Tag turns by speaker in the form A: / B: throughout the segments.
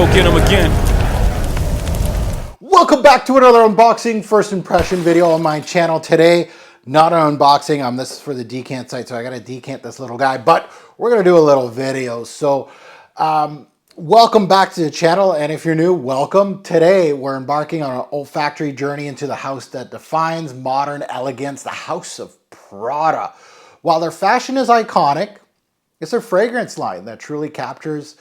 A: go get them again.
B: Welcome back to another unboxing first impression video on my channel. Today, not an unboxing. This is for the decant site, so I gotta decant this little guy, but we're gonna do a little video. So welcome back to the channel, and if you're new, welcome. Today, we're embarking on an olfactory journey into the house that defines modern elegance, the house of Prada. While their fashion is iconic, it's their fragrance line that truly captures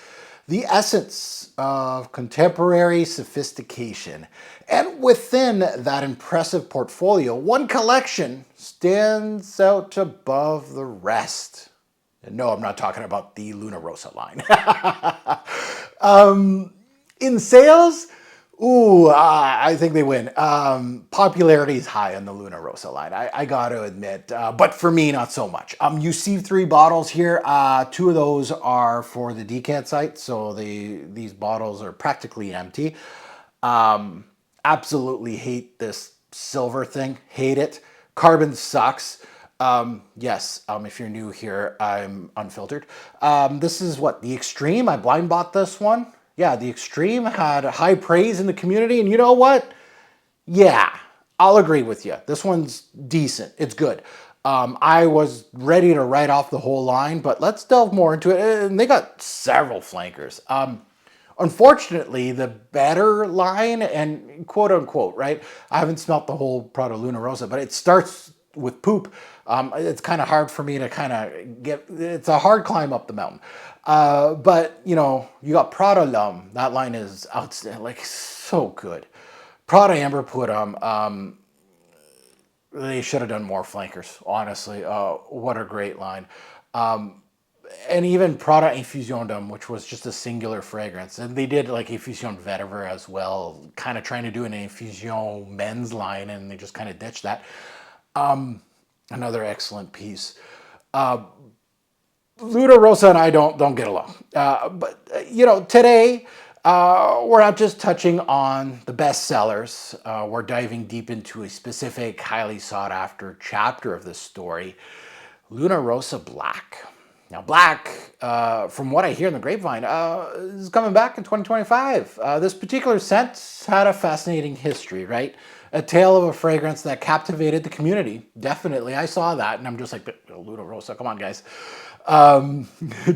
B: the essence of contemporary sophistication. And within that impressive portfolio, one collection stands out above the rest. And no, I'm not talking about the Luna Rossa line. In sales, I think they win. Popularity is high on the Luna Rossa line, I got to admit, but for me, not so much. You see 3 bottles here. 2 of those are for the decant site, so these bottles are practically empty. Absolutely hate this silver thing. Hate it. Carbon sucks. Yes, if you're new here, I'm unfiltered. This is what, the Extreme? I blind bought this one. Yeah, the Extreme had high praise in the community, and you know what? Yeah, I'll agree with you. This one's decent. It's good. I was ready to write off the whole line, but let's delve more into it. And they got several flankers. Unfortunately, the better line, and quote unquote, right? I haven't smelt the whole Prada Luna Rossa, but it starts with poop. It's kind of hard for me to kind of get, it's a hard climb up the mountain. But you know, you got Prada L'Homme. That line is outstanding, like so good. Prada Amber Put 'em. They should have done more flankers, honestly. What a great line. And even Prada Infusion D'Homme, which was just a singular fragrance. And they did like Infusion Vetiver as well, kind of trying to do an Infusion men's line, and they just kind of ditched that. Another excellent piece. Luna Rossa and I don't get along. But you know, today we're not just touching on the best sellers. We're diving deep into a specific, highly sought after chapter of this story, Luna Rossa Black. Now, Black, from what I hear in the grapevine, is coming back in 2025. This particular scent had a fascinating history, right? A tale of a fragrance that captivated the community. Definitely, I saw that, and I'm just like, Luna Rossa, come on, guys.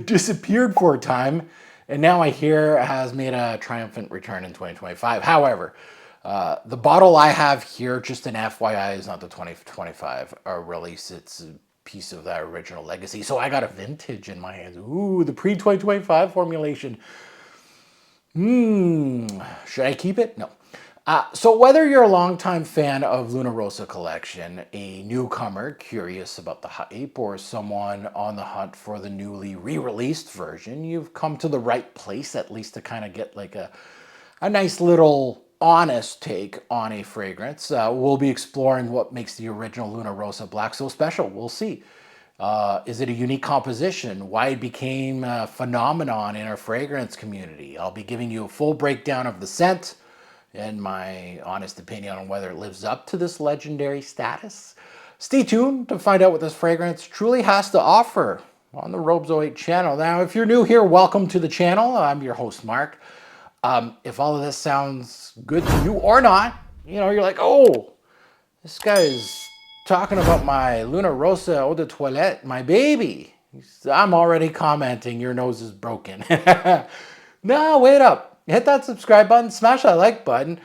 B: Disappeared for a time, and now I hear has made a triumphant return in 2025. However, the bottle I have here, just an FYI, is not the 2025 release. It's a piece of that original legacy. So I got a vintage in my hands. Ooh, the pre-2025 formulation. Should I keep it? No. So whether you're a longtime fan of Luna Rossa collection, a newcomer curious about the hype, or someone on the hunt for the newly re-released version, you've come to the right place, at least to kind of get like a nice little honest take on a fragrance. We'll be exploring what makes the original Luna Rossa Black so special. We'll see. Is it a unique composition? Why it became a phenomenon in our fragrance community? I'll be giving you a full breakdown of the scent and my honest opinion on whether it lives up to this legendary status. Stay tuned to find out what this fragrance truly has to offer on the Robes08 channel. Now, if you're new here, welcome to the channel. I'm your host, Mark. If all of this sounds good to you or not, you know, you're like, oh, this guy's talking about my Luna Rossa Eau de Toilette, my baby. I'm already commenting, your nose is broken. No, wait up. Hit that subscribe button, smash that like button.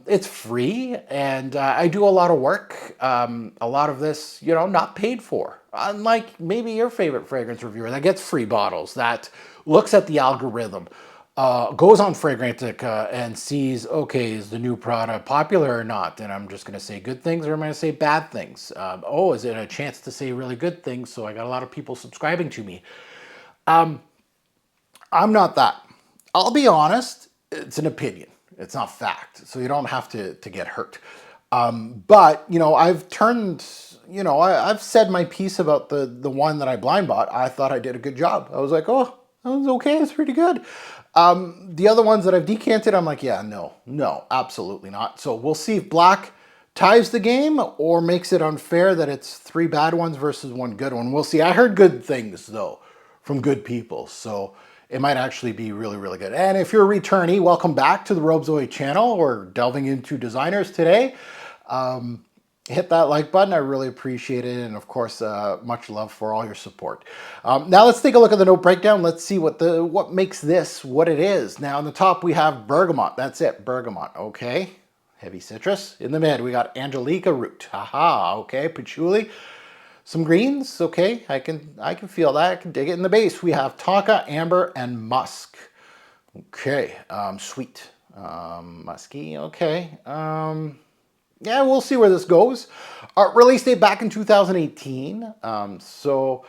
B: It's free, and I do a lot of work. A lot of this, you know, not paid for. Unlike maybe your favorite fragrance reviewer that gets free bottles, that looks at the algorithm, goes on Fragrantica and sees, okay, is the new Prada popular or not? And I'm just going to say good things, or am I going to say bad things? Oh, is it a chance to say really good things? So I got a lot of people subscribing to me. I'm not that. I'll be honest, it's an opinion. It's not fact. So you don't have to get hurt. But, you know, I've turned, you know, I've said my piece about the one that I blind bought. I thought I did a good job. I was like, oh, that was okay. It's pretty good. The other ones that I've decanted, I'm like, yeah, no, absolutely not. So we'll see if Black ties the game or makes it unfair that it's 3 bad ones versus 1 good one. We'll see. I heard good things, though, from good people. So it might actually be really, really good. And if you're a returnee, welcome back to the Robe Zoe channel. We're delving into designers today. Hit that like button. I really appreciate it. And of course, much love for all your support. Now let's take a look at the note breakdown. Let's see what makes this what it is. Now on the top, we have bergamot. That's it, bergamot, okay. Heavy citrus. In the mid, we got Angelica root. Haha, okay, patchouli. Some greens, okay, I can feel that, I can dig it. In the base, we have tonka, amber, and musk. Okay, sweet, musky, okay. Yeah, we'll see where this goes. Release date back in 2018. So,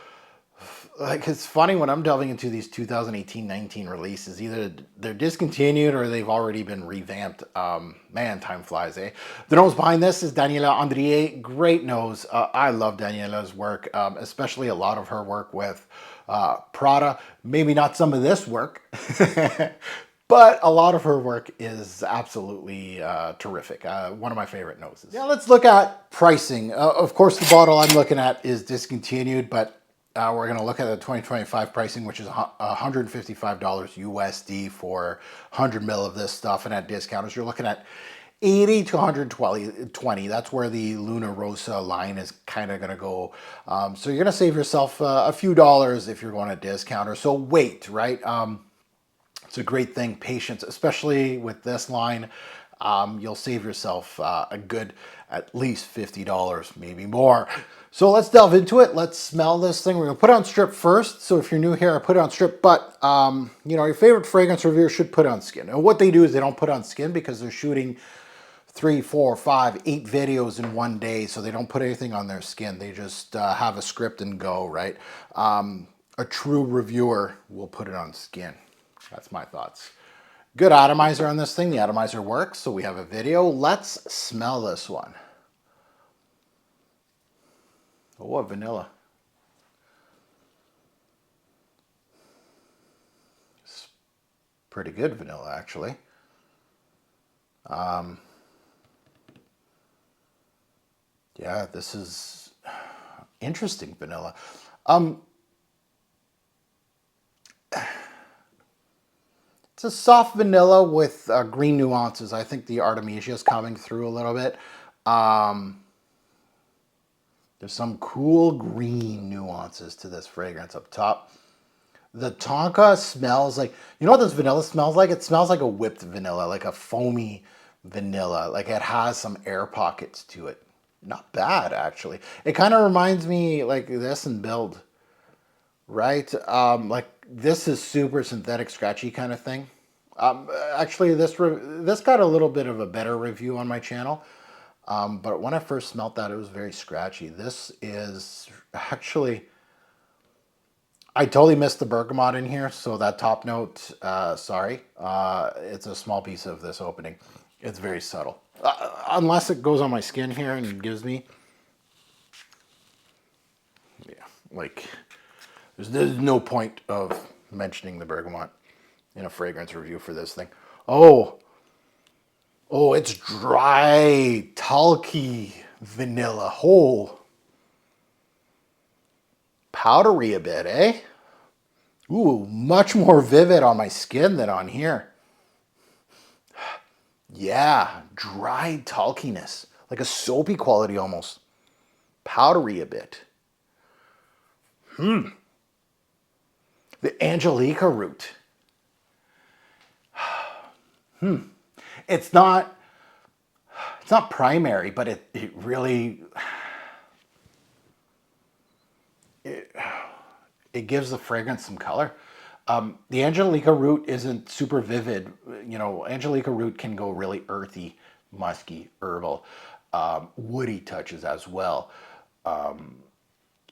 B: like, it's funny when I'm delving into these 2018-19 releases, either they're discontinued or they've already been revamped. Man, time flies, eh? The nose behind this is Daniela Andrier. Great nose. I love Daniela's work, especially a lot of her work with Prada. Maybe not some of this work, but a lot of her work is absolutely terrific. One of my favorite noses. Now let's look at pricing. Of course, the bottle I'm looking at is discontinued, but we're going to look at the 2025 pricing, which is $155 USD for 100 mil of this stuff. And at discounters, you're looking at 80 to 120. That's where the Luna Rossa line is kind of going to go. So you're going to save yourself a few dollars if you're going to discounter. So wait, right? It's a great thing, patience, especially with this line. You'll save yourself a good at least $50, maybe more. So let's delve into it. Let's smell this thing. We're gonna put it on strip first. So if you're new here, I put it on strip, but you know, your favorite fragrance reviewer should put it on skin. And what they do is they don't put it on skin because they're shooting 3, 4, 5, 8 videos in one day. So they don't put anything on their skin. They just have a script and go, right? A true reviewer will put it on skin. That's my thoughts. Good atomizer on this thing. The atomizer works, so we have a video. Let's smell this one. Oh, what vanilla. It's pretty good vanilla, actually. Yeah, this is interesting vanilla. It's a soft vanilla with green nuances. I think the Artemisia is coming through a little bit. There's some cool green nuances to this fragrance up top. The tonka smells like, you know what this vanilla smells like? It smells like a whipped vanilla, like a foamy vanilla. Like it has some air pockets to it. Not bad, actually. It kind of reminds me like this in build, right? Like this is super synthetic, scratchy kind of thing. Actually, this got a little bit of a better review on my channel. But when I first smelt that, it was very scratchy. This is actually, I totally missed the bergamot in here. So that top note, sorry, it's a small piece of this opening. It's very subtle. Unless it goes on my skin here and gives me, yeah, like there's no point of mentioning the bergamot in a fragrance review for this thing. Oh, it's dry, talky vanilla. Oh, powdery a bit, eh? Ooh, much more vivid on my skin than on here. Yeah, dry talkiness, like a soapy quality almost. Powdery a bit. The Angelica root. It's not primary, but it really it gives the fragrance some color. The Angelica root isn't super vivid. You know, Angelica root can go really earthy, musky, herbal, woody touches as well.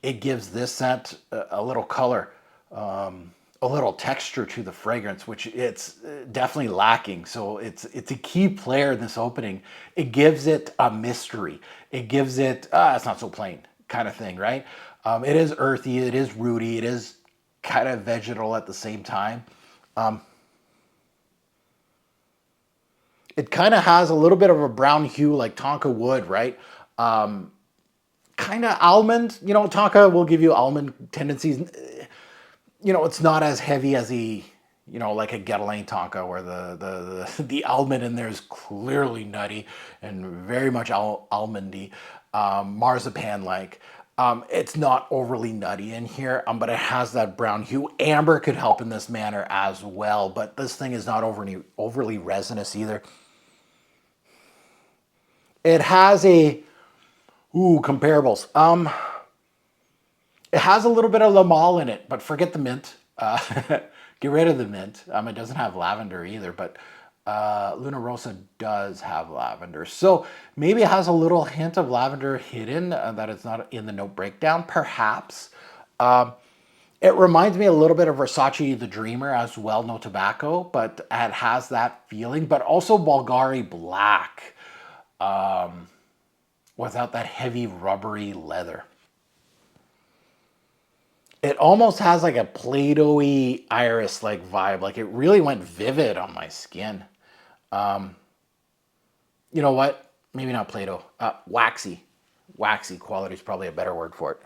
B: It gives this scent a little color, a little texture to the fragrance, which it's definitely lacking. So it's a key player in this opening. It gives it a mystery. It gives it, it's not so plain kind of thing, right? It is earthy, it is rooty, it is kind of vegetal at the same time. It kind of has a little bit of a brown hue like tonka wood, right? Kind of almond, tonka will give you almond tendencies. It's not as heavy as you know, like a Guerlain Tonka, where the almond in there is clearly nutty and very much almondy, marzipan-like. It's not overly nutty in here, but it has that brown hue. Amber could help in this manner as well, but this thing is not overly resinous either. It has a, ooh, comparables. It has a little bit of Lamal in it, but forget the mint. Get rid of the mint. It doesn't have lavender either, but Luna Rossa does have lavender. So maybe it has a little hint of lavender hidden that it's not in the note breakdown, perhaps. It reminds me a little bit of Versace the Dreamer as well, no tobacco, but it has that feeling, but also Bulgari Black without that heavy rubbery leather. It almost has like a Play-Doh-y iris-like vibe. Like it really went vivid on my skin. You know what? Maybe not Play-Doh. Waxy. Waxy quality is probably a better word for it.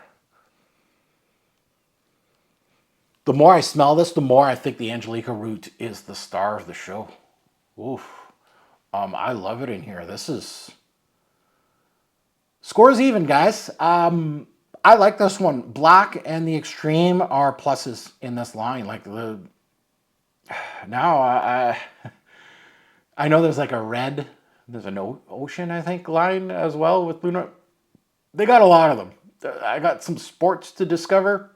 B: The more I smell this, the more I think the Angelica root is the star of the show. Oof. I love it in here. This is... Scores even, guys. I like this one. Black and the Extreme are pluses in this line. Like the... Now, I know there's like a red... There's an ocean, I think, line as well with Luna. They got a lot of them. I got some sports to discover.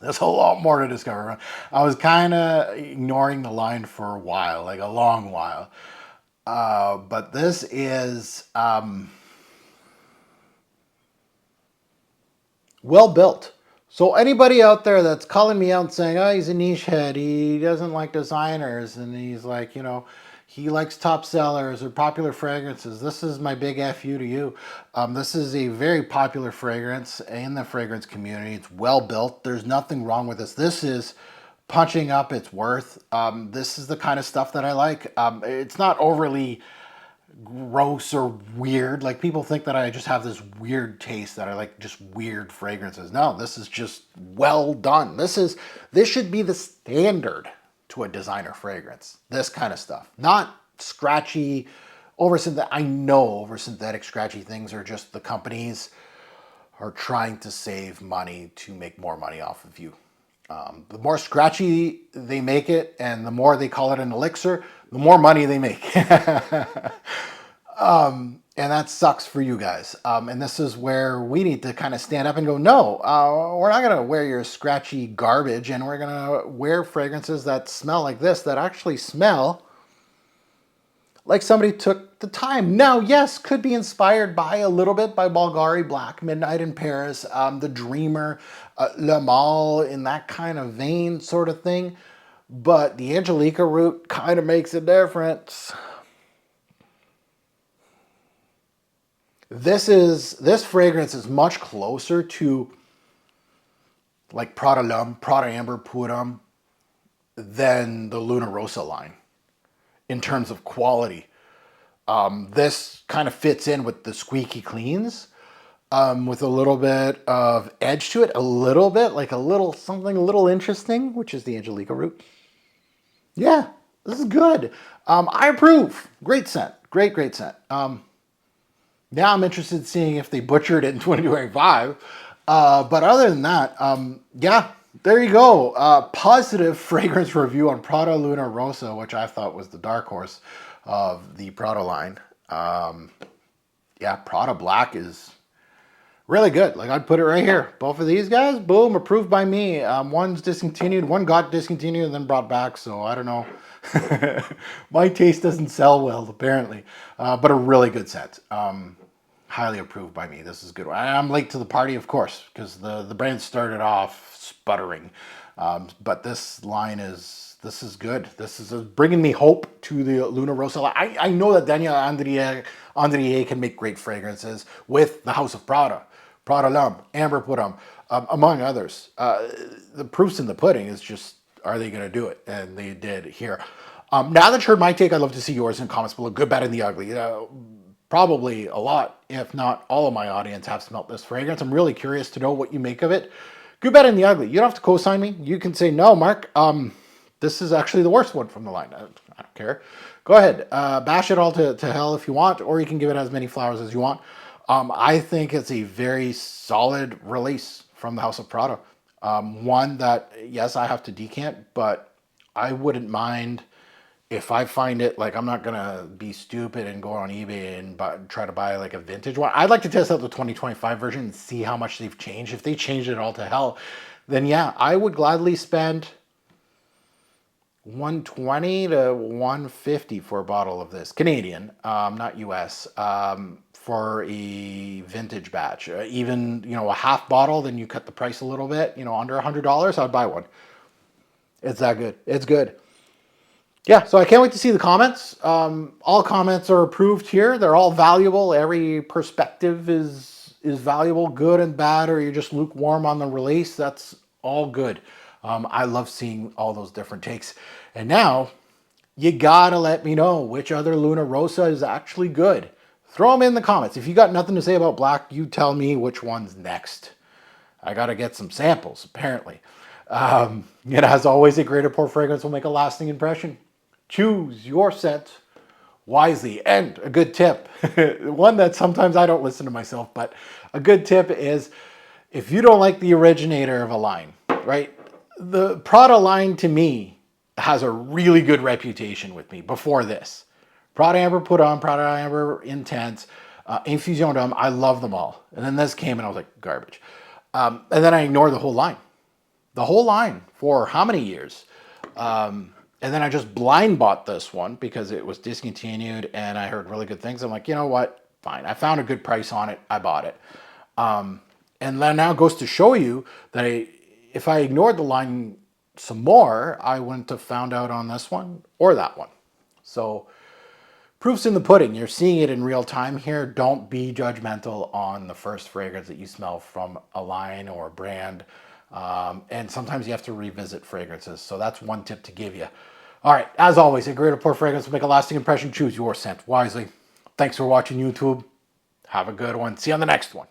B: There's a lot more to discover. I was kind of ignoring the line for a while, like a long while. But this is well built. So anybody out there that's calling me out and saying, oh, he's a niche head, he doesn't like designers, and he's like, you know, he likes top sellers or popular fragrances, this is my big FU to you. This is a very popular fragrance in the fragrance community. It's well built. There's nothing wrong with this. This is punching up its worth. This is the kind of stuff that I like. It's not overly gross or weird. Like people think that I just have this weird taste, that I like just weird fragrances. No, this is just well done. This should be the standard to a designer fragrance. This kind of stuff. Not scratchy, I know over synthetic scratchy things are just the companies are trying to save money to make more money off of you. The more scratchy they make it and the more they call it an elixir, the more money they make. And that sucks for you guys. And this is where we need to kind of stand up and go, no, we're not going to wear your scratchy garbage, and we're going to wear fragrances that smell like this, that actually smell like somebody took the time. Now, yes, could be inspired by a little bit by Bulgari Black, Midnight in Paris, The Dreamer, Le Mal, in that kind of vein sort of thing. But the Angelica root kind of makes a difference. This fragrance is much closer to like Prada L'Homme, Prada Amber Purum than the Luna Rossa line in terms of quality. This kind of fits in with the squeaky cleans with a little bit of edge to it, a little bit, like a little something a little interesting, which is the Angelica root. Yeah, this is good. I approve. Great scent. Great scent. Now I'm interested in seeing if they butchered it in 2025. But other than that, yeah, there you go. Positive fragrance review on Prada Luna Rossa, which I thought was the dark horse of the Prada line. Yeah, Prada Black is really good. Like, I'd put it right here. Both of these guys, boom, approved by me. One's discontinued. One got discontinued and then brought back. So I don't know. My taste doesn't sell well, apparently. But a really good scent. Highly approved by me. This is good. I'm late to the party, of course, because the brand started off sputtering. But this line is good. This is bringing me hope to the Luna Rossa. I know that Daniel Andrier can make great fragrances with the House of Prada, Prada L'Homme, Amber Purum, among others. The proof's in the pudding is just, are they going to do it? And they did here. Now that you heard my take, I'd love to see yours in comments below. Good, bad, and the ugly. Probably a lot, if not all of my audience have smelt this fragrance. I'm really curious to know what you make of it. Good, bad, and the ugly. You don't have to co-sign me. You can say, no, Mark, this is actually the worst one from the line. I don't care. Go ahead. Bash it all to hell if you want, or you can give it as many flowers as you want. I think it's a very solid release from the House of Prada. One that, yes, I have to decant, but I wouldn't mind if I find it, like, I'm not gonna be stupid and go on eBay and try to buy like a vintage one. I'd like to test out the 2025 version and see how much they've changed. If they changed it all to hell, then yeah, I would gladly spend 120 to 150 for a bottle of this Canadian, not US, for a vintage batch. Even, you know, a half bottle, then you cut the price a little bit, you know, under $100, I'd buy one. It's that good. It's good. Yeah, so I can't wait to see the comments. All comments are approved here. They're all valuable. Every perspective is valuable, good and bad, or you're just lukewarm on the release. That's all good. I love seeing all those different takes. And now, you gotta let me know which other Luna Rossa is actually good. Throw them in the comments. If you got nothing to say about black, you tell me which one's next. I gotta get some samples, apparently. As always, a great pour fragrance will make a lasting impression. Choose your scent wisely. And a good tip, one that sometimes I don't listen to myself, but a good tip is if you don't like the originator of a line, right? The Prada line to me has a really good reputation with me before this. Prada Amber Put On, Prada Amber Intense, Infusion D'Homme, I love them all. And then this came and I was like, garbage. And then I ignored the whole line. The whole line for how many years? And then I just blind bought this one because it was discontinued and I heard really good things. I'm like, you know what? Fine. I found a good price on it. I bought it. And then now it goes to show you that if I ignored the line some more, I wouldn't have found out on this one or that one. So proof's in the pudding. You're seeing it in real time here. Don't be judgmental on the first fragrance that you smell from a line or a brand. And sometimes you have to revisit fragrances. So that's one tip to give you. All right, as always, a great pour fragrance will make a lasting impression. Choose your scent wisely. Thanks for watching YouTube. Have a good one. See you on the next one.